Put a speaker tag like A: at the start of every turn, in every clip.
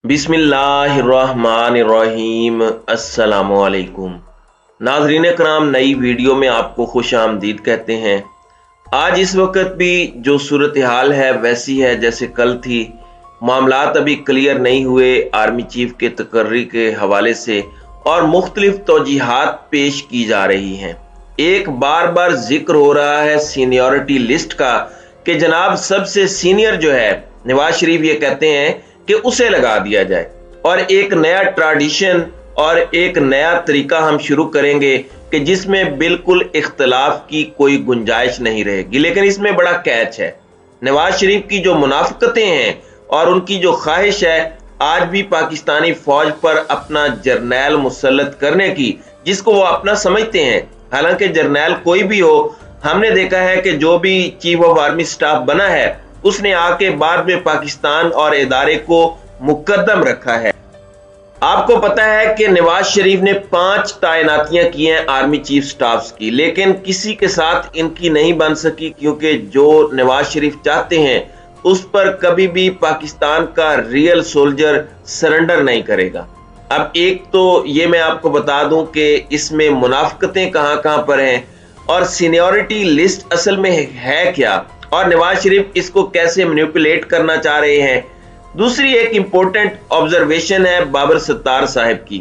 A: बिस्मिल्लाहिर्रहमानिर्रहीम। अस्सलामुअलैकुम नाज़रीन कराम, नई वीडियो में आपको खुश आमदीद कहते हैं। आज इस वक्त भी जो सूरत हाल है वैसी है जैसे कल थी। मामलात अभी क्लियर नहीं हुए आर्मी चीफ के तकर्री के हवाले से और मुख्तलिफ तौजीहात पेश की जा रही हैं। एक बार बार जिक्र हो रहा है सीनियरिटी लिस्ट का कि जनाब सबसे सीनियर जो है नवाज शरीफ ये कहते हैं कि उसे लगा दिया जाए और एक नया ट्रेडिशन और एक नया तरीका हम शुरू करेंगे कि जिसमें बिल्कुल इख्तलाफ की कोई गुंजाइश नहीं रहेगी। लेकिन इसमें बड़ा कैच है, नवाज शरीफ की जो मुनाफिकतें हैं और उनकी जो ख्वाहिश है आज भी पाकिस्तानी फौज पर अपना जर्नैल मुसल्लत करने की, जिसको वो अपना समझते हैं। हालांकि जर्नैल कोई भी हो, हमने देखा है कि जो भी चीफ ऑफ आर्मी स्टाफ बना है उसने आके बाद में पाकिस्तान और इदारे को मुकद्दम रखा है। आपको पता है कि नवाज शरीफ ने 5 तैनातियां की हैं आर्मी चीफ स्टाफ्स की, लेकिन किसी के साथ इनकी नहीं बन सकी क्योंकि जो नवाज शरीफ चाहते हैं उस पर कभी भी पाकिस्तान का रियल सोल्जर सरेंडर नहीं करेगा। अब एक तो ये मैं आपको बता दूं कि इसमें मुनाफिकतें कहां पर हैं और सीनियरिटी लिस्ट असल में है क्या और नवाज शरीफ इसको कैसे मैनिपुलेट करना चाह रहे हैं। दूसरी एक इंपॉर्टेंट ऑब्जर्वेशन है बाबर सत्तार साहब की।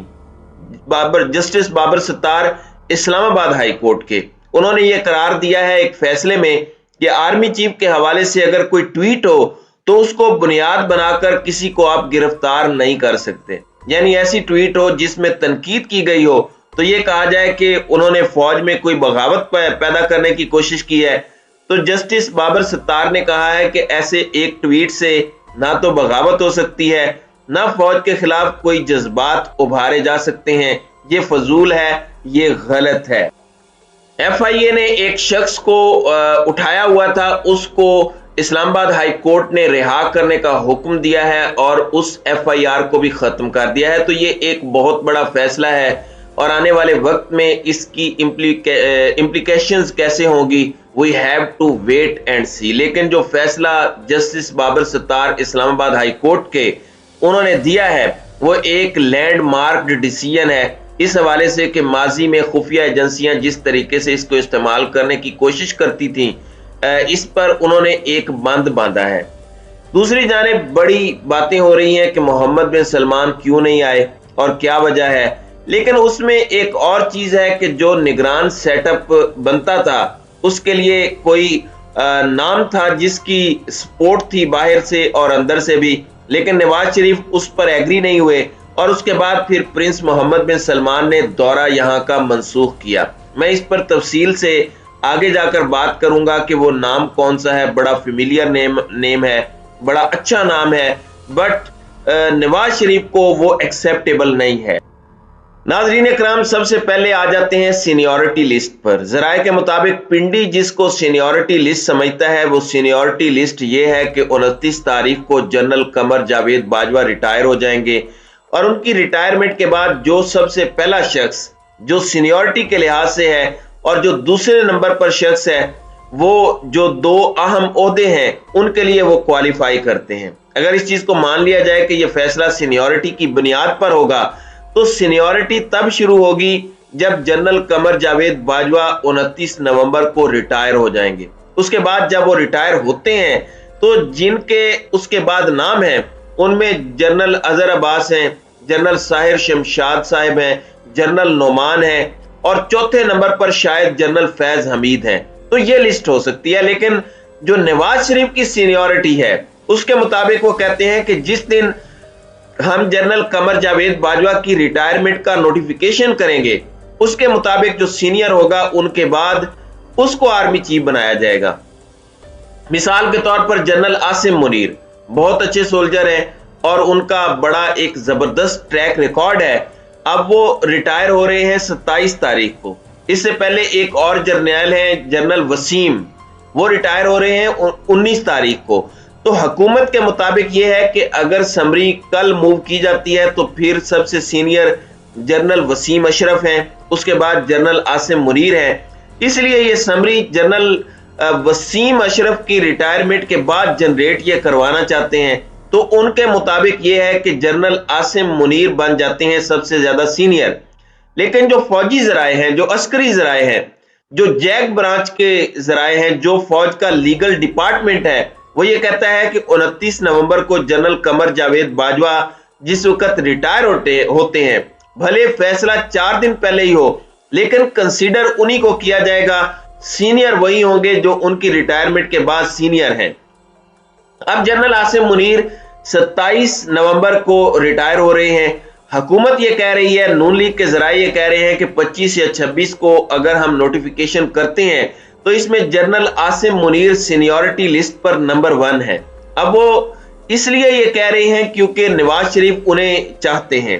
A: Justice Babar Sattar Islamabad high court के, उन्होंने ये करार दिया है एक फैसले में कि आर्मी चीफ के हवाले से अगर कोई ट्वीट हो तो उसको बुनियाद बनाकर किसी को आप गिरफ्तार नहीं कर सकते। यानी ऐसी ट्वीट हो जिसमें तनकीद की गई हो तो ये कहा जाए कि उन्होंने फौज में कोई बगावत पैदा करने की कोशिश की है। तो जस्टिस बाबर सत्तार ने कहा है कि ऐसे एक ट्वीट से ना तो बगावत हो सकती है, ना फौज के खिलाफ कोई जज्बात उभारे जा सकते हैं। ये फजूल है, ये गलत है। FIA ने एक शख्स को उठाया हुआ था, उसको इस्लामाबाद हाई कोर्ट ने रिहा करने का हुक्म दिया है और उस FIR को भी खत्म कर दिया है। तो ये एक बहुत बड़ा फैसला है और आने वाले वक्त में इसकी इम्प्लीकेशंस कैसे होगी we have to wait and see. लेकिन जो फैसला justice Babar Sattar Islamabad high court के उन्होंने दिया है वो एक लैंडमार्क डिसीजन है इस हवाले से कि माजी में खुफिया एजेंसियां जिस तरीके से इसको इस्तेमाल करने की कोशिश करती थी इस पर उन्होंने एक बंद बांधा है। दूसरी जानिब बड़ी बातें हो रही हैं कि मोहम्मद बिन सलमान क्यों नहीं आए और क्या वजह है, लेकिन उसमें एक और चीज है कि जो निगरान सेटअप बनता था उसके लिए कोई नाम था जिसकी सपोर्ट थी बाहर से और अंदर से भी, लेकिन नवाज शरीफ उस पर एग्री नहीं हुए और उसके बाद फिर प्रिंस मोहम्मद बिन सलमान ने दौरा यहाँ का मनसूख किया। मैं इस पर तफसील से आगे जाकर बात करूंगा कि वो नाम कौन सा है। बड़ा फेमिलियर नेम है, बड़ा अच्छा नाम है, बट नवाज शरीफ को वो एक्सेप्टेबल नहीं है। नाज़रीन इकराम, सबसे पहले आ जाते हैं सीनियरिटी लिस्ट पर। जराये के मुताबिक पिंडी जिसको सीनियरिटी लिस्ट समझता है वो सीनियरिटी लिस्ट ये है कि 29 तारीख को जनरल कमर जावेद बाजवा रिटायर हो जाएंगे और उनकी रिटायरमेंट के बाद जो सबसे पहला शख्स जो सीनियरिटी के लिहाज से है और जो दूसरे नंबर पर शख्स है वो जो 2 अहम ओहदे हैं उनके लिए वो क्वालिफाई करते हैं। अगर इस चीज को मान लिया जाए कि यह फैसला सीनियरिटी की बुनियाद पर होगा तो सीनियरिटी तब शुरू होगी जब जनरल कमर जावेद बाजवा 29 नवंबर को रिटायर हो जाएंगे। उसके बाद जब वो रिटायर होते हैं तो जिनके उसके बाद नाम है उनमें जनरल अजहर अब्बास हैं, जनरल साहिर शमशाद साहब हैं, जनरल नोमान हैं और चौथे नंबर पर शायद जनरल फैज हमीद हैं। तो ये लिस्ट हो सकती है। लेकिन जो नवाज शरीफ की सीनियरिटी है उसके मुताबिक वो कहते हैं कि जिस दिन हम जनरल कमर जावेद बाजवा की रिटायरमेंट का नोटिफिकेशन करेंगे उसके मुताबिक जो सीनियर होगा उनके बाद उसको आर्मी चीफ बनाया जाएगा। मिसाल के तौर पर जनरल आसिम मुनीर बहुत अच्छे सोल्जर हैं और उनका बड़ा एक जबरदस्त ट्रैक रिकॉर्ड है। अब वो रिटायर हो रहे हैं 27 तारीख को। इससे पहले एक और जर्नैल हैं जनरल वसीम, वो रिटायर हो रहे हैं 19 तारीख को। तो हुकूमत के मुताबिक ये है कि अगर समरी कल मूव की जाती है तो फिर सबसे सीनियर जनरल वसीम अशरफ हैं, उसके बाद जनरल आसिम मुनीर हैं। इसलिए ये समरी जनरल वसीम अशरफ की रिटायरमेंट के बाद जनरेट ये करवाना चाहते हैं تو उनके मुताबिक ये है कि जनरल आसिम मुनीर बन जाते हैं सबसे ज्यादा सीनियर। लेकिन जो फौजी जराए हैं, जो अस्करी जराए हैं, जो जैक ब्रांच के जराए हैं, जो फौज का लीगल डिपार्टमेंट है, वो ये कहता है कि 29 नवंबर को जनरल कमर जावेद बाजवा जिस वक्त रिटायर होते हैं, भले फैसला 4 दिन पहले ही हो, लेकिन कंसीडर उन्हीं को किया जाएगा। सीनियर वही होंगे जो उनकी रिटायरमेंट के बाद सीनियर हैं। अब जनरल आसिम मुनीर 27 नवंबर को रिटायर हो रहे हैं। हुकूमत ये कह रही है, नून लीग के जराए ये कह रहे हैं कि 25 या 26 को अगर हम नोटिफिकेशन करते हैं तो इसमें general Asim Munir seniority list पर नंबर 1 है। अब वो इसलिए ये कह रहे हैं क्योंकि नवाज शरीफ उन्हें चाहते हैं।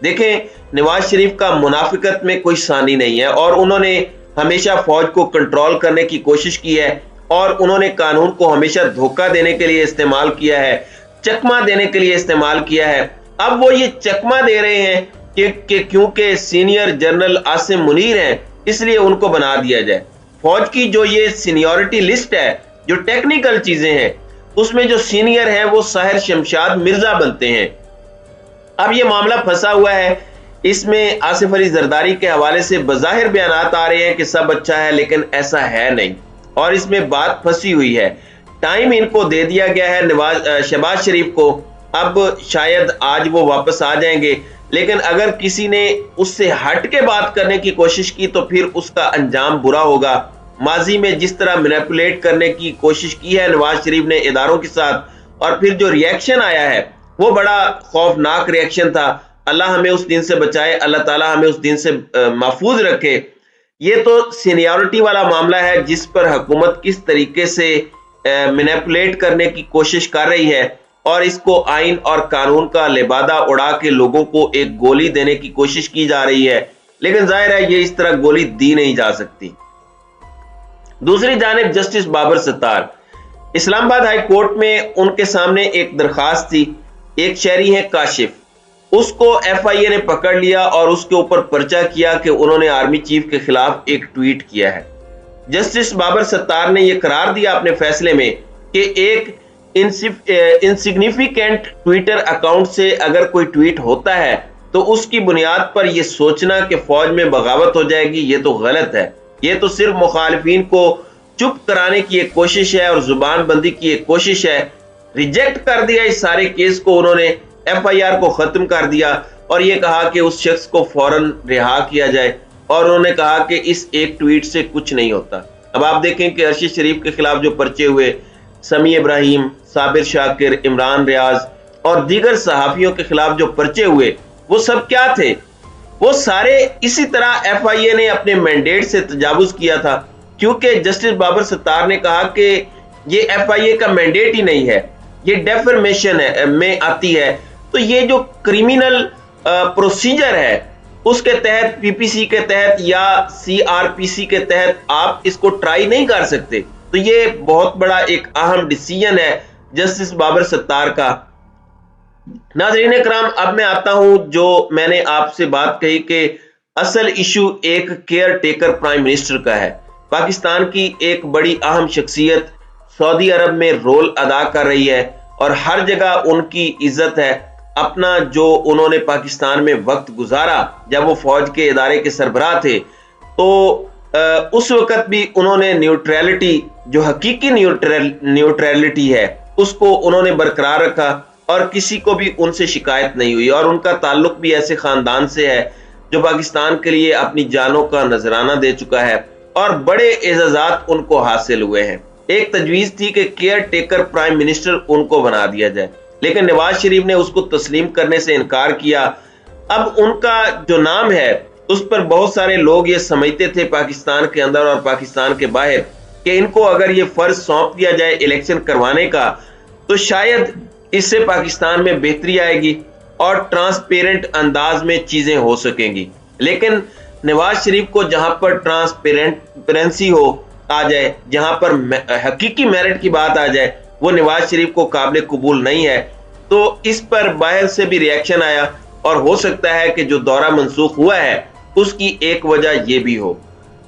A: देखें, नवाज शरीफ का मुनाफिकत में कोई सानी नहीं है और उन्होंने हमेशा फौज को कंट्रोल करने की कोशिश की है और उन्होंने कानून को हमेशा धोखा देने के लिए इस्तेमाल किया है, चकमा देने के लिए इस्तेमाल किया है। अब वो ये चकमा दे रहे हैं कि क्योंकि सीनियर जनरल आसिम मुनीर हैं इसलिए उनको बना दिया जाए। फौज की जो ये सीनियरिटी लिस्ट है, जो टेक्निकल चीजें हैं, उसमें जो सीनियर हैं वो साहिर शमशाद मिर्जा बनते हैं। अब ये मामला फंसा हुआ है, इसमें आसिफ अली जरदारी के हवाले से बज़ाहिर बयानात आ रहे हैं कि सब अच्छा है, लेकिन ऐसा है नहीं और इसमें बात फंसी हुई है। टाइम इनको दे दिया गया है शहबाज शरीफ को, अब शायद आज वो वापस आ जाएंगे, लेकिन अगर किसी ने उससे हट के बात करने की कोशिश की तो फिर उसका अंजाम बुरा होगा। माजी में जिस तरह मैनिपुलेट करने की कोशिश की है नवाज शरीफ ने इदारों के साथ, और फिर जो रिएक्शन आया है वो बड़ा खौफनाक रिएक्शन था। अल्लाह हमें उस दिन से बचाए, अल्लाह ताला हमें उस दिन से महफूज रखे। ये तो सीनियरिटी वाला मामला है जिस पर हुकूमत किस तरीके से मैनिपुलेट करने की कोशिश कर रही है और इसको आइन और कानून का लिबादा उड़ा के लोगों को एक गोली देने की कोशिश की जा रही है, लेकिन जाहिर है ये इस तरह गोली दी नहीं जा सकती। दूसरी जानिब justice Babar Sattar, Islamabad high court में उनके सामने एक दरखास्त थी। एक शहरी है काशिफ, उसको FIA ने पकड़ लिया और उसके ऊपर पर्चा किया कि उन्होंने आर्मी चीफ के खिलाफ एक ट्वीट किया है। जस्टिस बाबर सत्तार ने यह करार दिया अपने फैसले में कि एक इनसिग्निफिकेंट ट्विटर अकाउंट से अगर कोई ट्वीट होता है तो उसकी बुनियाद पर यह सोचना कि फौज में बगावत हो जाएगी, ये तो गलत है। ये तो सिर्फ मुखालिफिन को चुप कराने की एक कोशिश है और जुबान बंदी की एक कोशिश है। रिजेक्ट कर दिया इस सारे केस को, उन्होंने FIR को खत्म कर दिया और ये कहा कि उस शख्स को फौरन रिहा किया जाए, और उन्होंने कहा कि इस एक ट्वीट से कुछ नहीं होता। अब आप देखें कि अरशद शरीफ के खिलाफ जो पर्चे हुए, समी इब्राहिम, साबिर शाकिर, इमरान रियाज और दीगर सहाफियों के खिलाफ जो पर्चे हुए, वो सब क्या थे? वो सारे इसी तरह FIA ने अपने मैंडेट से तजावुज किया था, क्योंकि जस्टिस बाबर सत्तार ने कहा कि ये FIA का मैंडेट ही नहीं है, ये डेफर्मेशन है में आती है। तो ये जो क्रिमिनल प्रोसीजर है उसके तहत, PPC के तहत या CRPC के तहत आप इसको ट्राई नहीं कर सकते। तो ये बहुत बड़ा एक अहम डिसीजन है जस्टिस बाबर सत्तार का। नाज़रीन इकराम, अब मैं आता हूं जो मैंने आपसे बात कही कि असल इशू एक केयर टेकर प्राइम मिनिस्टर का है। पाकिस्तान की एक बड़ी अहम शख्सियत सऊदी अरब में रोल अदा कर रही है और हर जगह उनकी इज्जत है। अपना जो उन्होंने पाकिस्तान में वक्त गुजारा जब वो फौज के इदारे के सरबराह थे, तो उस वक्त भी उन्होंने न्यूट्रलिटी, जो हकीकी न्यूट्रलिटी है, उसको उन्होंने बरकरार रखा और किसी को भी उनसे शिकायत नहीं हुई। और उनका ताल्लुक भी ऐसे खानदान से है जो पाकिस्तान के लिए अपनी जानों का नजराना दे चुका है और बड़े एजाजात उनको हासिल हुए हैं। एक तजवीज थी कि केयर टेकर प्राइम मिनिस्टर उनको बना दिया जाए, लेकिन नवाज शरीफ ने उसको तस्लीम करने से इनकार किया। अब उनका जो नाम है उस पर बहुत सारे लोग ये समझते थे पाकिस्तान के अंदर और पाकिस्तान के बाहर कि इनको अगर ये फर्ज सौंप दिया जाए इलेक्शन करवाने का तो शायद इससे पाकिस्तान में बेहतरी आएगी और ट्रांसपेरेंट अंदाज में चीजें हो सकेंगी। लेकिन नवाज शरीफ को जहां पर ट्रांसपेरेंसी हो आ जाए, जहां पर हकीकी मेरिट की बात आ जाए, वो नवाज शरीफ को काबिल कबूल नहीं है। तो इस पर बाहर से भी रिएक्शन आया और हो सकता है कि जो दौरा मंसूख हुआ है उसकी एक वजह यह भी हो।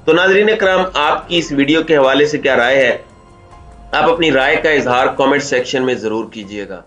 A: तो नाज़रीन इकराम, आपकी इस वीडियो के हवाले से क्या राय है? आप अपनी राय का इजहार कमेंट सेक्शन में जरूर कीजिएगा।